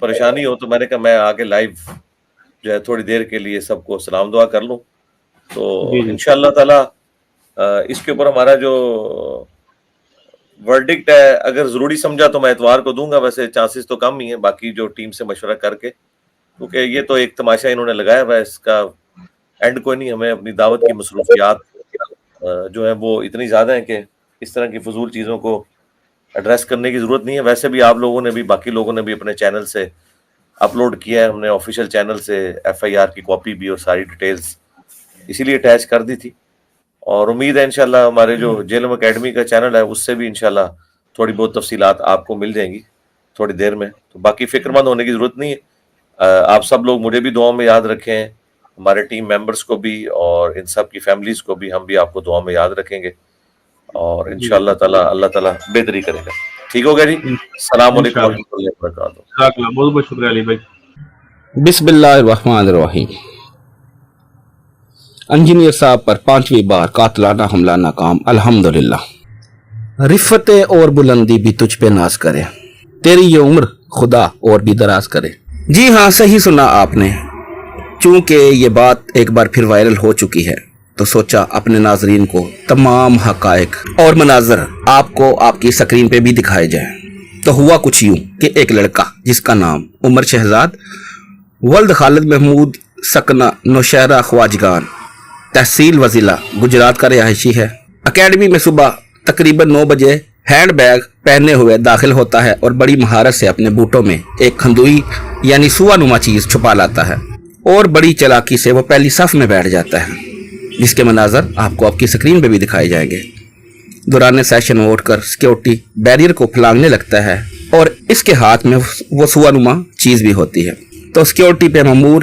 پریشانی ہو تو میں نے کہا میں آگے لائیو جو ہے تھوڑی دیر کے لیے سب کو سلام دعا کر لوں. تو انشاءاللہ تعالی اس کے اوپر ہمارا جو ورڈکٹ ہے اگر ضروری سمجھا تو میں اتوار کو دوں گا، ویسے چانسز تو کم ہی ہیں، باقی جو ٹیم سے مشورہ کر کے، کیونکہ یہ تو ایک تماشا انہوں نے لگایا ہوا ہے، اس کا اینڈ کوئی نہیں. ہمیں اپنی دعوت کی مصروفیات جو ہیں وہ اتنی زیادہ ہیں کہ اس طرح کی فضول چیزوں کو ایڈریس کرنے کی ضرورت نہیں ہے. ویسے بھی آپ لوگوں نے بھی، باقی لوگوں نے بھی اپنے چینل سے اپلوڈ کیا ہے، ہم نے آفیشیل چینل سے FIR کی کاپی بھی اور ساری ڈیٹیلز اسی لیے اٹیچ کر دی تھی. اور امید ہے انشاءاللہ ہمارے جو جیلم اکیڈمی کا چینل ہے اس سے بھی انشاءاللہ تھوڑی بہت تفصیلات آپ کو مل جائیں گی تھوڑی دیر میں. تو باقی فکر مند ہونے کی ضرورت نہیں ہے. آپ سب لوگ مجھے بھی دعاؤں میں یاد رکھیں، ہمارے ٹیم ممبرز کو بھی اور ان سب کی فیملیز کو بھی، ہم بھی آپ کو دعاؤں میں یاد رکھیں گے اور انشاءاللہ تعالی اللہ تعالیٰ بہتری کرے گا. ٹھیک ہوگا جی. السلام علیکم ورحمۃ اللہ وبرکاتہ. بہت بہت شکریہ علی بھائی. بسم اللہ الرحمن الرحیم. انجینئر صاحب پر 5ویں بار قاتلانہ حملہ ناکام. الحمدللہ. رفتیں اور بلندی بھی تجھ پہ ناز کرے، تیری یہ عمر خدا اور بھی دراز کرے. جی ہاں، صحیح سنا آپ نے. چونکہ یہ بات ایک بار پھر وائرل ہو چکی ہے تو سوچا اپنے ناظرین کو تمام حقائق اور مناظر آپ کو آپ کی سکرین پہ بھی دکھائے جائیں. تو ہوا کچھ یوں کہ ایک لڑکا جس کا نام عمر شہزاد ولد خالد محمود سکنہ نوشہرہ خواجگان تحصیل وزیلا گجرات کا رہائشی ہے، اکیڈمی میں صبح تقریباً 9 بجے ہینڈ بیگ پہنے ہوئے داخل ہوتا ہے اور بڑی مہارت سے اپنے بوٹوں میں ایک کھندوئی یعنی سوا نما چیز چھپا لاتا ہے اور بڑی چلاکی سے وہ پہلی صف میں بیٹھ جاتا ہے، جس کے مناظر آپ کو آپ کی سکرین پہ بھی دکھائے جائیں گے. دوران سیشن وہ اٹھ کر سیکیورٹی بیریئر کو پھلانگنے لگتا ہے اور اس کے ہاتھ میں وہ سوا نما چیز بھی ہوتی ہے. تو سیکیورٹی پہ مامور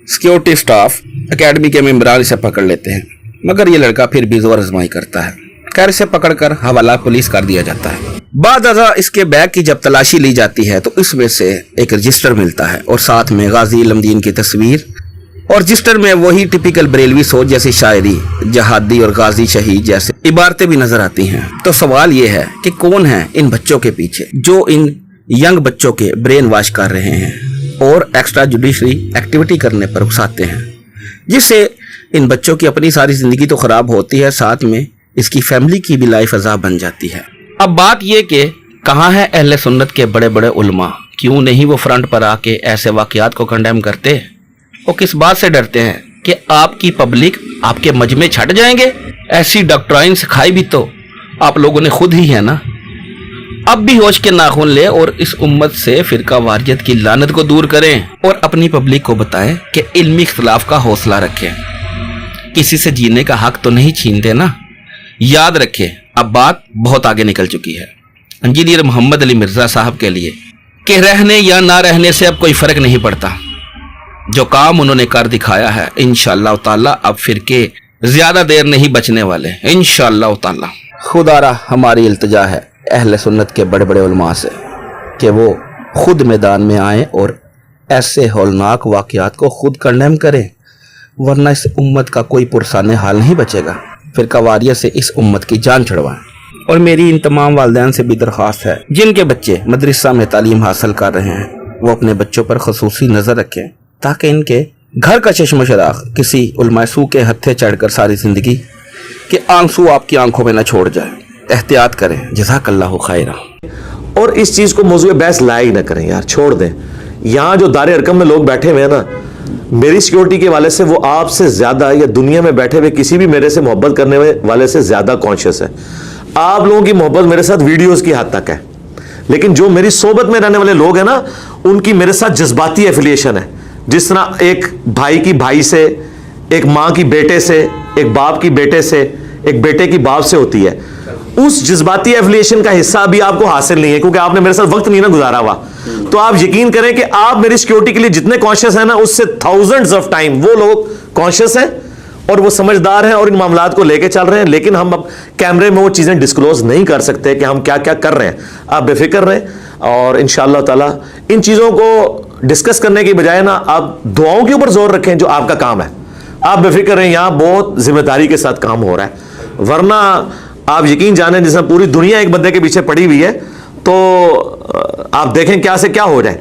سیکیورٹی سٹاف اکیڈمی کے ممبران اسے پکڑ لیتے ہیں، مگر یہ لڑکا پھر بھی زور آزمائی کرتا ہے. خیر اسے پکڑ کر حوالہ پولیس کر دیا جاتا ہے. بعد ازاں اس کے بیگ کی جب تلاشی لی جاتی ہے تو اس میں سے ایک رجسٹر ملتا ہے اور ساتھ میں غازی علم دین کی تصویر، اور رجسٹر میں وہی ٹپیکل بریلوی سوچ جیسی شاعری، جہادی اور غازی شہید جیسے عبارتیں بھی نظر آتی ہیں. تو سوال یہ ہے کہ کون ہیں ان بچوں کے پیچھے جو ان ینگ بچوں کے برین واش کر رہے ہیں اور ایکسٹرا جوڈیشری ایکٹیویٹی کرنے پر اکساتے ہیں، جس سے ان بچوں کی اپنی ساری زندگی تو خراب ہوتی ہے، ساتھ میں اس کی فیملی کی بھی لائف عذاب بن جاتی ہے. اب بات یہ کہ کہاں ہے اہل سنت کے بڑے بڑے علماء؟ کیوں نہیں وہ فرنٹ پر آ کے ایسے واقعات کو کنڈیم کرتے؟ وہ کس بات سے ڈرتے ہیں کہ آپ کی پبلک آپ کے مجمع چھٹ جائیں گے؟ ایسی ڈاکٹرائن سکھائی بھی تو آپ لوگوں نے خود ہی ہے نا. اب بھی ہوش کے ناخن لے اور اس امت سے فرقہ واریت کی لعنت کو دور کریں اور اپنی پبلک کو بتائیں کہ علمی اختلاف کا حوصلہ رکھیں. کسی سے جینے کا حق تو نہیں چھینتے نا. یاد رکھیں اب بات بہت آگے نکل چکی ہے. انجینئر محمد علی مرزا صاحب کے لیے کہ رہنے یا نہ رہنے سے اب کوئی فرق نہیں پڑتا. جو کام انہوں نے کر دکھایا ہے انشاءاللہ تعالی اب فرقے زیادہ دیر نہیں بچنے والے انشاءاللہ تعالی. خدا را ہماری التجا ہے اہل سنت کے بڑے بڑے علماء سے کہ وہ خود میدان میں آئیں اور ایسے ہولناک واقعات کو خود کنڈیم کریں، ورنہ اس امت کا کوئی پرسان حال نہیں بچے گا. فرقہ واریت سے اس امت کی جان چھڑوائیں. اور میری ان تمام والدین سے بھی درخواست ہے جن کے بچے مدرسہ میں تعلیم حاصل کر رہے ہیں، وہ اپنے بچوں پر خصوصی نظر رکھیں تاکہ ان کے گھر کا چشم و چراغ کسی علماء سو کے ہتھے چڑھ کر ساری زندگی کے آنسو آپ کی آنکھوں میں نہ چھوڑ جائے. احتیاط کریں. جزاک اللہ خیرہ. اور اس چیز کو موضوع بحث لایا ہی نہ کریں یار، چھوڑ دیں. یہاں جو دار ارکم میں لوگ بیٹھے ہوئے ہیں نا، میری سیکیورٹی کے والے سے وہ آپ سے زیادہ یا دنیا میں بیٹھے ہوئے کسی بھی میرے سے محبت کرنے والے سے زیادہ کانشیس ہے. آپ لوگوں کی محبت میرے ساتھ ویڈیوز کی حد تک ہے، لیکن جو میری صحبت میں رہنے والے لوگ ہیں نا، ان کی میرے ساتھ جذباتی ایفیلیشن ہے. جس طرح ایک بھائی کی بھائی سے، ایک ماں کی بیٹے سے، ایک باپ کی بیٹے سے، ایک بیٹے کی باپ سے ہوتی ہے، اس جذباتی ایفیلیشن کا حصہ ابھی آپ کو حاصل نہیں ہے کیونکہ آپ نے میرے ساتھ وقت نہیں نا گزارا ہوا. تو آپ یقین کریں کہ آپ میری سیکیورٹی کے لیے جتنے کانشیس ہیں نا، اس سے تھاؤزنڈز آف ٹائم وہ لوگ کانشیس ہیں اور وہ سمجھدار ہیں اور ان معاملات کو لے کے چل رہے ہیں. لیکن ہم اب کیمرے میں وہ چیزیں ڈسکلوز نہیں کر سکتے کہ ہم کیا کیا کر رہے ہیں. آپ بے فکر رہیں اور انشاءاللہ تعالی ان چیزوں کو ڈسکس کرنے کی بجائے نا آپ دعاؤں کے اوپر زور رکھیں جو آپ کا کام ہے. آپ بے فکر رہیں، یہاں بہت ذمہ داری کے ساتھ کام ہو رہا ہے. ورنہ آپ یقین جانیں جس میں پوری دنیا ایک بندے کے پیچھے پڑی ہوئی ہے تو آپ دیکھیں کیا سے کیا ہو جائے.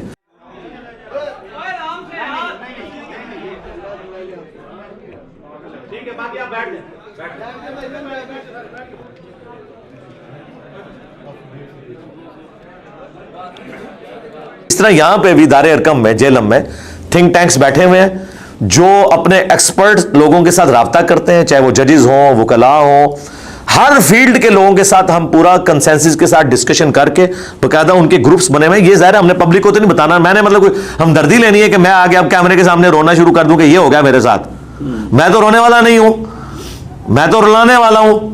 اس طرح یہاں پہ بھی دار ارکم میں جیلم میں تھنک ٹینکس بیٹھے ہوئے ہیں جو اپنے ایکسپرٹ لوگوں کے ساتھ رابطہ کرتے ہیں, چاہے وہ ججز ہوں, وکلاء ہوں, ہر فیلڈ کے لوگوں کے ساتھ ہم پورا کنسنسس کے ساتھ ڈسکشن کر کے باقاعدہ ان کے گروپس بنے ہوئے ہیں. یہ ظاہر ہے ہم نے پبلک کو تو نہیں بتانا, میں نے مطلب کوئی ہمدردی لینی ہے کہ میں آگے اب کیمرے کے سامنے رونا شروع کر دوں کہ یہ ہو گیا میرے ساتھ. میں تو رونے والا نہیں ہوں, میں تو رلانے والا ہوں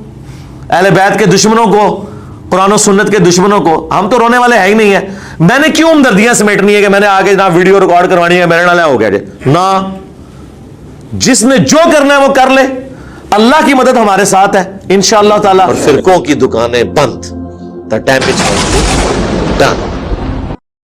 اہل بیت کے دشمنوں کو, قرآن و سنت کے دشمنوں کو. ہم تو رونے والے ہے ہی نہیں ہیں. میں نے کیوں ہمدردیاں سمیٹنی ہے کہ میں نے آگے جناب ویڈیو ریکارڈ کروانی ہے میرے نال ہو گیا جی نا. جس نے جو کرنا ہے وہ کر لے, اللہ کی مدد ہمارے ساتھ ہے انشاءاللہ تعالی. اور فرقوں کی دکانیں بند. The damage has been done.